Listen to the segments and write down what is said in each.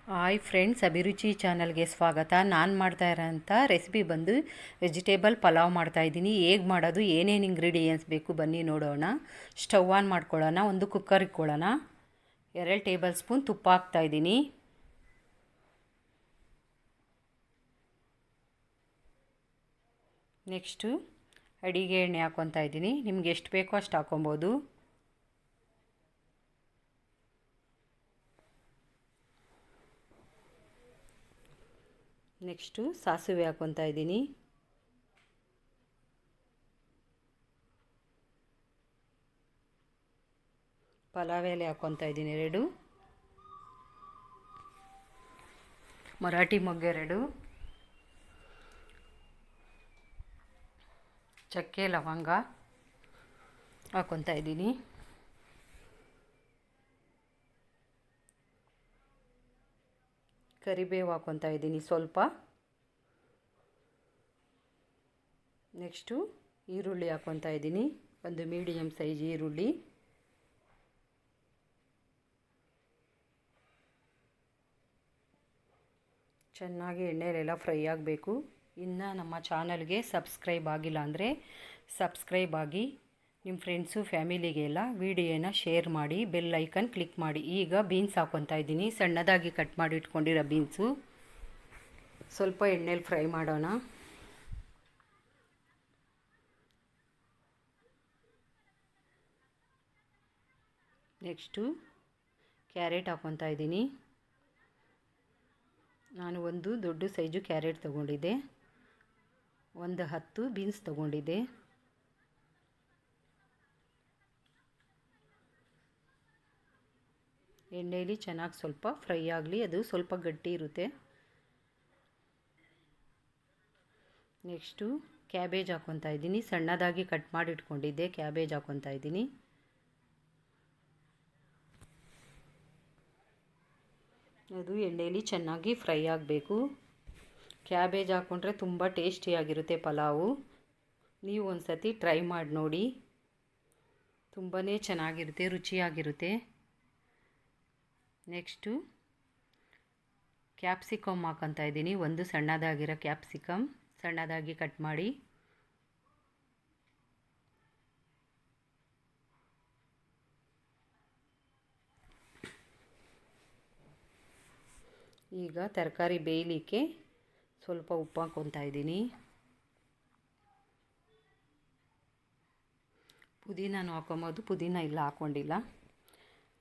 Hi friends, ಅಭಿರುಚಿ ಚಾನಲ್ಗೆ ಸ್ವಾಗತ. ನಾನು ಮಾಡ್ತಾ ಇರೋಂಥ ರೆಸಿಪಿ ಬಂದು ವೆಜಿಟೇಬಲ್ ಪಲಾವ್ ಮಾಡ್ತಾಯಿದ್ದೀನಿ. ಹೇಗೆ ಮಾಡೋದು, ಏನೇನು ಇಂಗ್ರೀಡಿಯೆಂಟ್ಸ್ ಬೇಕು ಬನ್ನಿ ನೋಡೋಣ. ಸ್ಟವ್ ಆನ್ ಮಾಡ್ಕೊಳ್ಳೋಣ. ಒಂದು ಕುಕ್ಕರ್ ಇಟ್ಕೊಳ್ಳೋಣ. 2 ಟೇಬಲ್ ಸ್ಪೂನ್ ತುಪ್ಪ ಹಾಕ್ತಾಯಿದ್ದೀನಿ. ನೆಕ್ಸ್ಟು ಅಡಿಗೆ ಎಣ್ಣೆ ಹಾಕ್ಕೊತಾ ಇದ್ದೀನಿ. ನಿಮ್ಗೆ ಎಷ್ಟು ಬೇಕೋ ಅಷ್ಟು ಹಾಕ್ಕೊಬೋದು. ನೆಕ್ಸ್ಟು ಸಾಸಿವೆ ಹಾಕ್ಕೊತಾ ಇದ್ದೀನಿ. ಪಲಾವ್ ಎಲೆ ಹಾಕ್ಕೊತಾ ಇದ್ದೀನಿ 2. ಮರಾಠಿ ಮೊಗ್ಗು 2. ಚಕ್ಕೆ ಲವಂಗ ಹಾಕ್ಕೊತಾ ಇದ್ದೀನಿ. ಕರಿಬೇವು ಹಾಕ್ಕೊತಾ ಇದ್ದೀನಿ ಸ್ವಲ್ಪ. ನೆಕ್ಸ್ಟು ಈರುಳ್ಳಿ ಹಾಕ್ಕೊತಾ ಇದ್ದೀನಿ. ಒಂದು ಮೀಡಿಯಮ್ ಸೈಜ್ ಈರುಳ್ಳಿ. ಚೆನ್ನಾಗಿ ಎಣ್ಣೆಲೆಲ್ಲ ಫ್ರೈ ಆಗಬೇಕು. ಇನ್ನು ನಮ್ಮ ಚಾನಲ್ಗೆ ಸಬ್ಸ್ಕ್ರೈಬ್ ಆಗಿಲ್ಲ ಅಂದರೆ ಸಬ್ಸ್ಕ್ರೈಬ್ ಆಗಿ, ನಿಮ್ಮ ಫ್ರೆಂಡ್ಸು ಫ್ಯಾಮಿಲಿಗೆಲ್ಲ ವಿಡಿಯೋನ ಶೇರ್ ಮಾಡಿ, ಬೆಲ್ ಐಕನ್ ಕ್ಲಿಕ್ ಮಾಡಿ. ಈಗ ಬೀನ್ಸ್ ಹಾಕ್ಕೊತಾ ಇದ್ದೀನಿ. ಸಣ್ಣದಾಗಿ ಕಟ್ ಮಾಡಿ ಇಟ್ಕೊಂಡಿರೋ ಬೀನ್ಸು ಸ್ವಲ್ಪ ಎಣ್ಣೆಲಿ ಫ್ರೈ ಮಾಡೋಣ. ನೆಕ್ಸ್ಟು ಕ್ಯಾರೆಟ್ ಹಾಕ್ಕೊತಾ ಇದ್ದೀನಿ. ನಾನು ಒಂದು ದೊಡ್ಡ ಸೈಜು ಕ್ಯಾರೆಟ್ ತೊಗೊಂಡಿದ್ದೆ. ಒಂದು 10 ಬೀನ್ಸ್ ತೊಗೊಂಡಿದ್ದೆ. ಎಣ್ಣೆಯಲ್ಲಿ ಚೆನ್ನಾಗಿ ಸ್ವಲ್ಪ ಫ್ರೈ ಆಗಲಿ, ಅದು ಸ್ವಲ್ಪ ಗಟ್ಟಿ ಇರುತ್ತೆ. ನೆಕ್ಸ್ಟು ಕ್ಯಾಬೇಜ್ ಹಾಕ್ಕೊತಾ ಇದ್ದೀನಿ. ಸಣ್ಣದಾಗಿ ಕಟ್ ಮಾಡಿ ಇಟ್ಕೊಂಡಿದ್ದೆ ಕ್ಯಾಬೇಜ್ ಹಾಕ್ಕೊತಾ ಇದ್ದೀನಿ. ಅದು ಎಣ್ಣೆಯಲ್ಲಿ ಚೆನ್ನಾಗಿ ಫ್ರೈ ಆಗಬೇಕು. ಕ್ಯಾಬೇಜ್ ಹಾಕ್ಕೊಂಡ್ರೆ ತುಂಬ ಟೇಸ್ಟಿಯಾಗಿರುತ್ತೆ ಪಲಾವು. ನೀವು ಒಂದು ಸತಿ ಟ್ರೈ ಮಾಡಿ ನೋಡಿ, ತುಂಬಾ ಚೆನ್ನಾಗಿರುತ್ತೆ, ರುಚಿಯಾಗಿರುತ್ತೆ. ನೆಕ್ಸ್ಟು ಕ್ಯಾಪ್ಸಿಕಮ್ ಹಾಕ್ಕೊತಾ ಇದ್ದೀನಿ. ಒಂದು ಸಣ್ಣದಾಗಿರೋ ಕ್ಯಾಪ್ಸಿಕಮ್ ಸಣ್ಣದಾಗಿ ಕಟ್ ಮಾಡಿ. ಈಗ ತರಕಾರಿ ಬೇಯಲಿಕ್ಕೆ ಸ್ವಲ್ಪ ಉಪ್ಪು ಹಾಕ್ಕೊತಾ ಇದ್ದೀನಿ. ಪುದೀನನೂ ಹಾಕ್ಕೊಬೋದು, ಪುದೀನ ಇಲ್ಲ ಹಾಕ್ಕೊಂಡಿಲ್ಲ.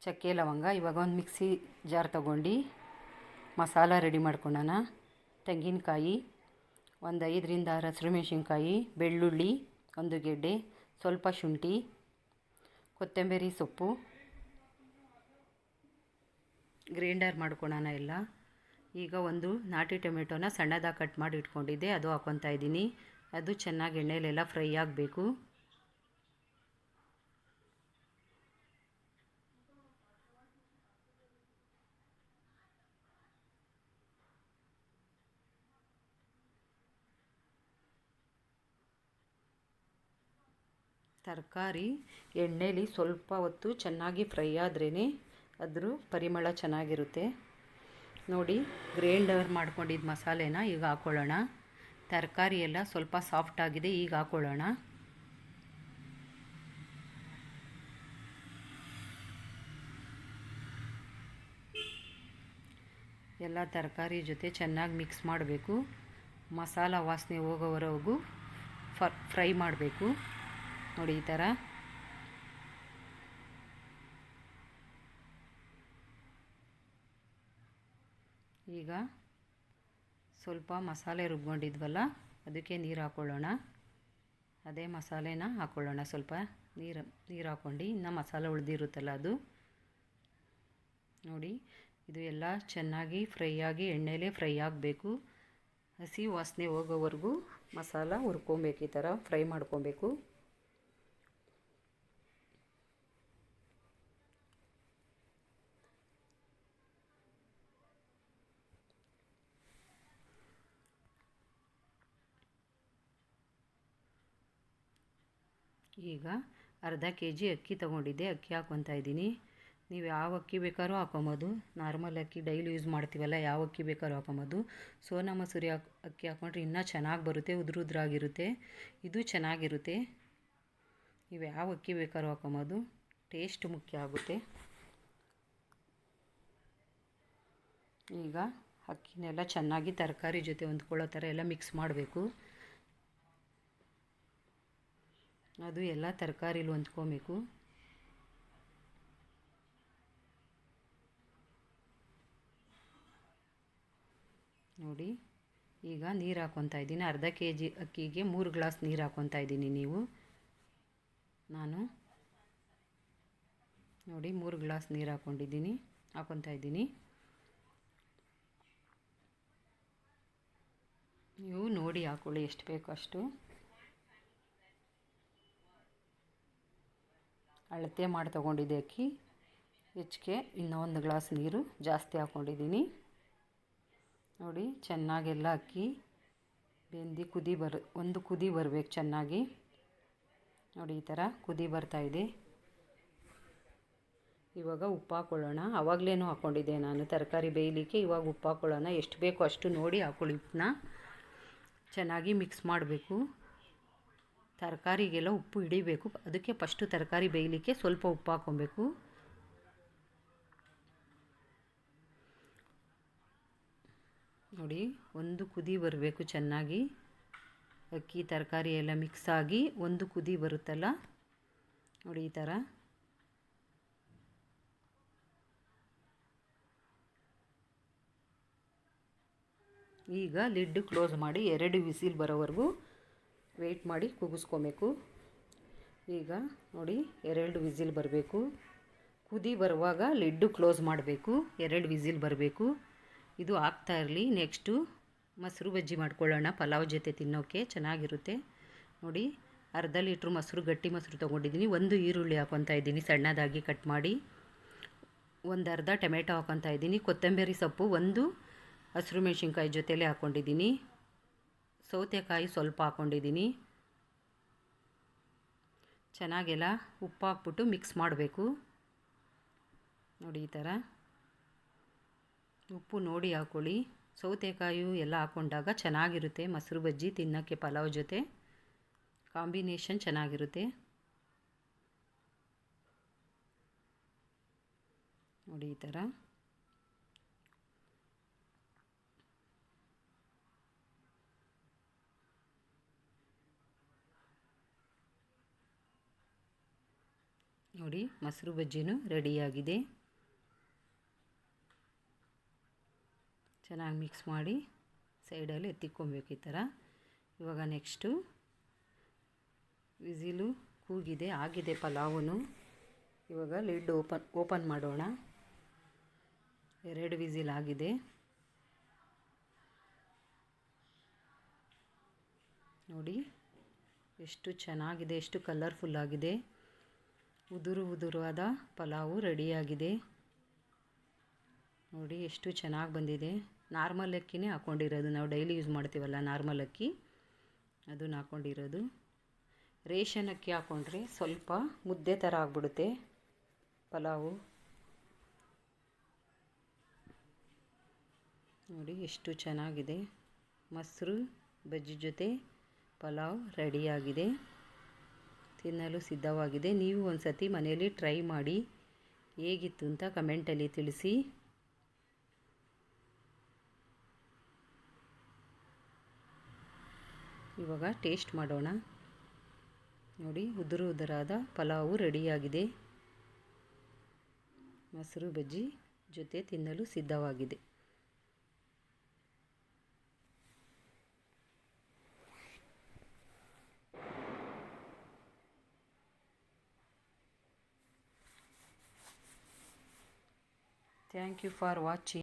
ಚಕ್ಕೆ ಲವಂಗ. ಇವಾಗ ಒಂದು ಮಿಕ್ಸಿ ಜಾರ್ ತಗೊಂಡು ಮಸಾಲ ರೆಡಿ ಮಾಡ್ಕೊಳ್ಳೋಣ. ತೆಂಗಿನಕಾಯಿ, ಒಂದು 5ರಿಂದ 6 ಹಸಿಮೆಣಸಿನ್ಕಾಯಿ, ಬೆಳ್ಳುಳ್ಳಿ 1 ಗೆಡ್ಡೆ, ಸ್ವಲ್ಪ ಶುಂಠಿ, ಕೊತ್ತಂಬರಿ ಸೊಪ್ಪು ಗ್ರೈಂಡರ್ ಮಾಡ್ಕೊಳ್ಳೋಣ ಎಲ್ಲ. ಈಗ ಒಂದು ನಾಟಿ ಟೊಮೆಟೊನ ಸಣ್ಣದಾಗಿ ಕಟ್ ಮಾಡಿ ಇಟ್ಕೊಂಡಿದ್ದೆ, ಅದು ಹಾಕ್ಕೊತಾ ಇದ್ದೀನಿ. ಅದು ಚೆನ್ನಾಗಿ ಎಣ್ಣೆಲೆಲ್ಲ ಫ್ರೈ ಆಗಬೇಕು. ತರಕಾರಿ ಎಣ್ಣೆಲಿ ಸ್ವಲ್ಪ ಹೊತ್ತು ಚೆನ್ನಾಗಿ ಫ್ರೈ ಆದ್ರೇ ಅದ್ರ ಪರಿಮಳ ಚೆನ್ನಾಗಿರುತ್ತೆ. ನೋಡಿ, ಗ್ರೈಂಡರ್ ಮಾಡ್ಕೊಂಡಿದ್ದ ಮಸಾಲೆನ ಈಗ ಹಾಕ್ಕೊಳ್ಳೋಣ. ತರಕಾರಿ ಎಲ್ಲ ಸ್ವಲ್ಪ ಸಾಫ್ಟ್ ಆಗಿದೆ, ಈಗ ಹಾಕ್ಕೊಳ್ಳೋಣ. ಎಲ್ಲ ತರಕಾರಿ ಜೊತೆ ಚೆನ್ನಾಗಿ ಮಿಕ್ಸ್ ಮಾಡಬೇಕು. ಮಸಾಲ ವಾಸನೆ ಹೋಗೋವರೆಗೂ ಫ್ರೈ ಮಾಡಬೇಕು. ನೋಡಿ ಈ ಥರ. ಈಗ ಸ್ವಲ್ಪ ಮಸಾಲೆ ರುಬ್ಕೊಂಡಿದ್ವಲ್ಲ, ಅದಕ್ಕೆ ನೀರು ಹಾಕ್ಕೊಳ್ಳೋಣ. ಅದೇ ಮಸಾಲೆನ ಹಾಕ್ಕೊಳ್ಳೋಣ. ಸ್ವಲ್ಪ ನೀರು ಹಾಕ್ಕೊಂಡು ಇನ್ನು ಮಸಾಲೆ ಉಳಿದಿರುತ್ತಲ್ಲ ಅದು. ನೋಡಿ, ಇದು ಎಲ್ಲ ಚೆನ್ನಾಗಿ ಫ್ರೈ ಆಗಿ ಎಣ್ಣೆಲೇ ಫ್ರೈ ಆಗಬೇಕು. ಹಸಿ ವಾಸನೆ ಹೋಗೋವರೆಗೂ ಮಸಾಲ ಹುರ್ಕೊಬೇಕು. ಈ ಥರ ಫ್ರೈ ಮಾಡ್ಕೊಬೇಕು. ಈಗ ಅರ್ಧ kg ಅಕ್ಕಿ ತೊಗೊಂಡಿದ್ದೆ, ಅಕ್ಕಿ ಹಾಕ್ಕೊತಾ ಇದ್ದೀನಿ. ನೀವು ಯಾವ ಅಕ್ಕಿ ಬೇಕಾದ್ರೂ ಹಾಕೊಬೋದು. ನಾರ್ಮಲ್ ಅಕ್ಕಿ ಡೈಲಿ ಯೂಸ್ ಮಾಡ್ತೀವಲ್ಲ, ಯಾವ ಅಕ್ಕಿ ಬೇಕಾದ್ರೂ ಹಾಕೊಬೋದು. ಸೋನಾ ಮಸೂರಿ ಅಕ್ಕಿ ಹಾಕ್ಕೊಂಡ್ರೆ ಇನ್ನೂ ಚೆನ್ನಾಗಿ ಬರುತ್ತೆ, ಉದುರುದ್ರಾಗಿರುತ್ತೆ. ಇದು ಚೆನ್ನಾಗಿರುತ್ತೆ. ನೀವು ಯಾವ ಅಕ್ಕಿ ಬೇಕಾದ್ರೂ ಹಾಕೊಬೋದು. ಟೇಸ್ಟ್ ಮುಖ್ಯ ಆಗುತ್ತೆ. ಈಗ ಅಕ್ಕಿನೆಲ್ಲ ಚೆನ್ನಾಗಿ ತರಕಾರಿ ಜೊತೆ ಹೊಂದ್ಕೊಳ್ಳೋ ಥರ ಎಲ್ಲ ಮಿಕ್ಸ್ ಮಾಡಬೇಕು. ಅದು ಎಲ್ಲ ತರಕಾರಿಲಿ ಹೊಂದ್ಕೊಬೇಕು. ನೋಡಿ, ಈಗ ನೀರು ಹಾಕ್ಕೊತಾ ಇದ್ದೀನಿ. ಅರ್ಧ kg ಅಕ್ಕಿಗೆ 3 ಗ್ಲಾಸ್ ನೀರು ಹಾಕ್ಕೊತಾ ಇದ್ದೀನಿ. ನಾನು ನೋಡಿ 3 ಗ್ಲಾಸ್ ನೀರು ಹಾಕ್ಕೊತಾ ಇದ್ದೀನಿ. ನೀವು ನೋಡಿ ಹಾಕ್ಕೊಳ್ಳಿ, ಎಷ್ಟು ಬೇಕೋ ಅಷ್ಟು. ಅಳತೆ ಮಾಡಿ ತೊಗೊಂಡಿದ್ದೆ ಅಕ್ಕಿ. ಹೆಚ್ಚಿಗೆ ಇನ್ನೂ 1 ಗ್ಲಾಸ್ ನೀರು ಜಾಸ್ತಿ ಹಾಕ್ಕೊಂಡಿದ್ದೀನಿ. ನೋಡಿ, ಚೆನ್ನಾಗೆಲ್ಲ ಅಕ್ಕಿ ಬೆಂದು ಒಂದು ಕುದಿ ಬರಬೇಕು ಚೆನ್ನಾಗಿ. ನೋಡಿ, ಈ ಥರ ಕುದಿ ಬರ್ತಾಯಿದೆ. ಇವಾಗ ಉಪ್ಪು ಹಾಕ್ಕೊಳ್ಳೋಣ. ಆವಾಗಲೇನೂ ಹಾಕ್ಕೊಂಡಿದ್ದೆ ನಾನು ತರಕಾರಿ ಬೇಯಲಿಕ್ಕೆ. ಇವಾಗ ಉಪ್ಪು ಹಾಕ್ಕೊಳ್ಳೋಣ. ಎಷ್ಟು ಬೇಕೋ ಅಷ್ಟು ನೋಡಿ ಹಾಕ್ಕೊಳ್ಳಿ. ಉಪ್ಪನ್ನ ಚೆನ್ನಾಗಿ ಮಿಕ್ಸ್ ಮಾಡಬೇಕು. ತರಕಾರಿಗೆಲ್ಲ ಉಪ್ಪು ಹಿಡಿಬೇಕು. ಅದಕ್ಕೆ ಫಸ್ಟು ತರಕಾರಿ ಬೇಯಲಿಕ್ಕೆ ಸ್ವಲ್ಪ ಉಪ್ಪು ಹಾಕ್ಕೊಬೇಕು. ನೋಡಿ, ಒಂದು ಕುದಿ ಬರಬೇಕು ಚೆನ್ನಾಗಿ. ಅಕ್ಕಿ ತರಕಾರಿ ಎಲ್ಲ ಮಿಕ್ಸ್ ಆಗಿ ಒಂದು ಕುದಿ ಬರುತ್ತಲ್ಲ, ನೋಡಿ ಈ ಥರ. ಈಗ ಲಿಡ್ ಕ್ಲೋಸ್ ಮಾಡಿ 2 ವಿಸಿಲ್ ಬರೋವರೆಗೂ ವೆಯ್ಟ್ ಮಾಡಿ ಕೂಗಿಸ್ಕೊಬೇಕು. ಈಗ ನೋಡಿ, 2 ವಿಸಿಲ್ ಬರಬೇಕು. ಕುದಿ ಬರುವಾಗ ಲಿಡ್ಡು ಕ್ಲೋಸ್ ಮಾಡಬೇಕು. 2 ವಿಸಿಲ್ ಬರಬೇಕು. ಇದು ಆಗ್ತಾ ಇರಲಿ. ನೆಕ್ಸ್ಟು ಮೊಸರು ಬಜ್ಜಿ ಮಾಡ್ಕೊಳ್ಳೋಣ. ಪಲಾವ್ ಜೊತೆ ತಿನ್ನೋಕ್ಕೆ ಚೆನ್ನಾಗಿರುತ್ತೆ. ನೋಡಿ, ಅರ್ಧ ಲೀಟ್ರ್ ಮೊಸರು, ಗಟ್ಟಿ ಮೊಸರು ತೊಗೊಂಡಿದ್ದೀನಿ. 1 ಈರುಳ್ಳಿ ಹಾಕ್ಕೊತಾ ಇದ್ದೀನಿ ಸಣ್ಣದಾಗಿ ಕಟ್ ಮಾಡಿ. ಒಂದು ಅರ್ಧ ಟೊಮೆಟೊ ಹಾಕ್ಕೊತಾ ಇದ್ದೀನಿ. ಕೊತ್ತಂಬರಿ ಸೊಪ್ಪು 1 ಹಸಿರು ಮೆಣಸಿನ್ಕಾಯಿ ಜೊತೆಲೇ ಹಾಕ್ಕೊಂಡಿದ್ದೀನಿ. ಸೌತೆಕಾಯಿ ಸ್ವಲ್ಪ ಹಾಕ್ಕೊಂಡಿದ್ದೀನಿ. ಚೆನ್ನಾಗೆಲ್ಲ ಉಪ್ಪು ಹಾಕ್ಬಿಟ್ಟು ಮಿಕ್ಸ್ ಮಾಡಬೇಕು. ನೋಡಿ, ಈ ಥರ ಉಪ್ಪು ನೋಡಿ ಹಾಕ್ಕೊಳ್ಳಿ. ಸೌತೆಕಾಯಿ ಎಲ್ಲ ಹಾಕ್ಕೊಂಡಾಗ ಚೆನ್ನಾಗಿರುತ್ತೆ ಮೊಸರು ಬಜ್ಜಿ ತಿನ್ನೋಕ್ಕೆ. ಪಲಾವ್ ಜೊತೆ ಕಾಂಬಿನೇಷನ್ ಚೆನ್ನಾಗಿರುತ್ತೆ. ನೋಡಿ, ಈ ಥರ. ನೋಡಿ, ಮೊಸರು ಬಜ್ಜಿನೂ ರೆಡಿಯಾಗಿದೆ. ಚೆನ್ನಾಗಿ ಮಿಕ್ಸ್ ಮಾಡಿ ಸೈಡಲ್ಲಿ ಎತ್ತಿಕ್ಕೊಬೇಕು ಈ ಥರ. ಇವಾಗ ನೆಕ್ಸ್ಟು ವಿಸಿಲು ಕೂಗಿದೆ, ಆಗಿದೆ ಪಲಾವು. ಇವಾಗ ಲಿಡ್ ಓಪನ್ ಮಾಡೋಣ. 2 ವಿಸಿಲ್ ಆಗಿದೆ. ನೋಡಿ, ಎಷ್ಟು ಚೆನ್ನಾಗಿದೆ, ಎಷ್ಟು ಕಲರ್ಫುಲ್ ಆಗಿದೆ. ಉದುರುವಾದ ಪಲಾವು ರೆಡಿಯಾಗಿದೆ. ನೋಡಿ, ಎಷ್ಟು ಚೆನ್ನಾಗಿ ಬಂದಿದೆ. ನಾರ್ಮಲ್ ಅಕ್ಕಿನೇ ಹಾಕ್ಕೊಂಡಿರೋದು. ನಾವು ಡೈಲಿ ಯೂಸ್ ಮಾಡ್ತೀವಲ್ಲ ನಾರ್ಮಲ್ ಅಕ್ಕಿ, ಅದನ್ನ ಹಾಕ್ಕೊಂಡಿರೋದು. ರೇಷನ್ ಅಕ್ಕಿ ಹಾಕ್ಕೊಂಡ್ರೆ ಸ್ವಲ್ಪ ಮುದ್ದೆ ಥರ ಆಗಿಬಿಡುತ್ತೆ ಪಲಾವು. ನೋಡಿ, ಎಷ್ಟು ಚೆನ್ನಾಗಿದೆ. ಮೊಸರು ಬಜ್ಜಿ ಜೊತೆ ಪಲಾವ್ ರೆಡಿಯಾಗಿದೆ. ತಿನ್ನಲು ಸಿದ್ಧವಾಗಿದೆ. ನೀವು ಒಂದು ಸತಿ ಮನೆಯಲ್ಲಿ ಟ್ರೈ ಮಾಡಿ ಹೇಗಿತ್ತು ಅಂತ ಕಮೆಂಟಲ್ಲಿ ತಿಳಿಸಿ. ಇವಾಗ ಟೇಸ್ಟ್ ಮಾಡೋಣ. ನೋಡಿ, ಉದುರಾದ ಪಲಾವು ರೆಡಿಯಾಗಿದೆ. ಮೊಸರು ಬಜ್ಜಿ ಜೊತೆ ತಿನ್ನಲು ಸಿದ್ಧವಾಗಿದೆ. Thank you for watching.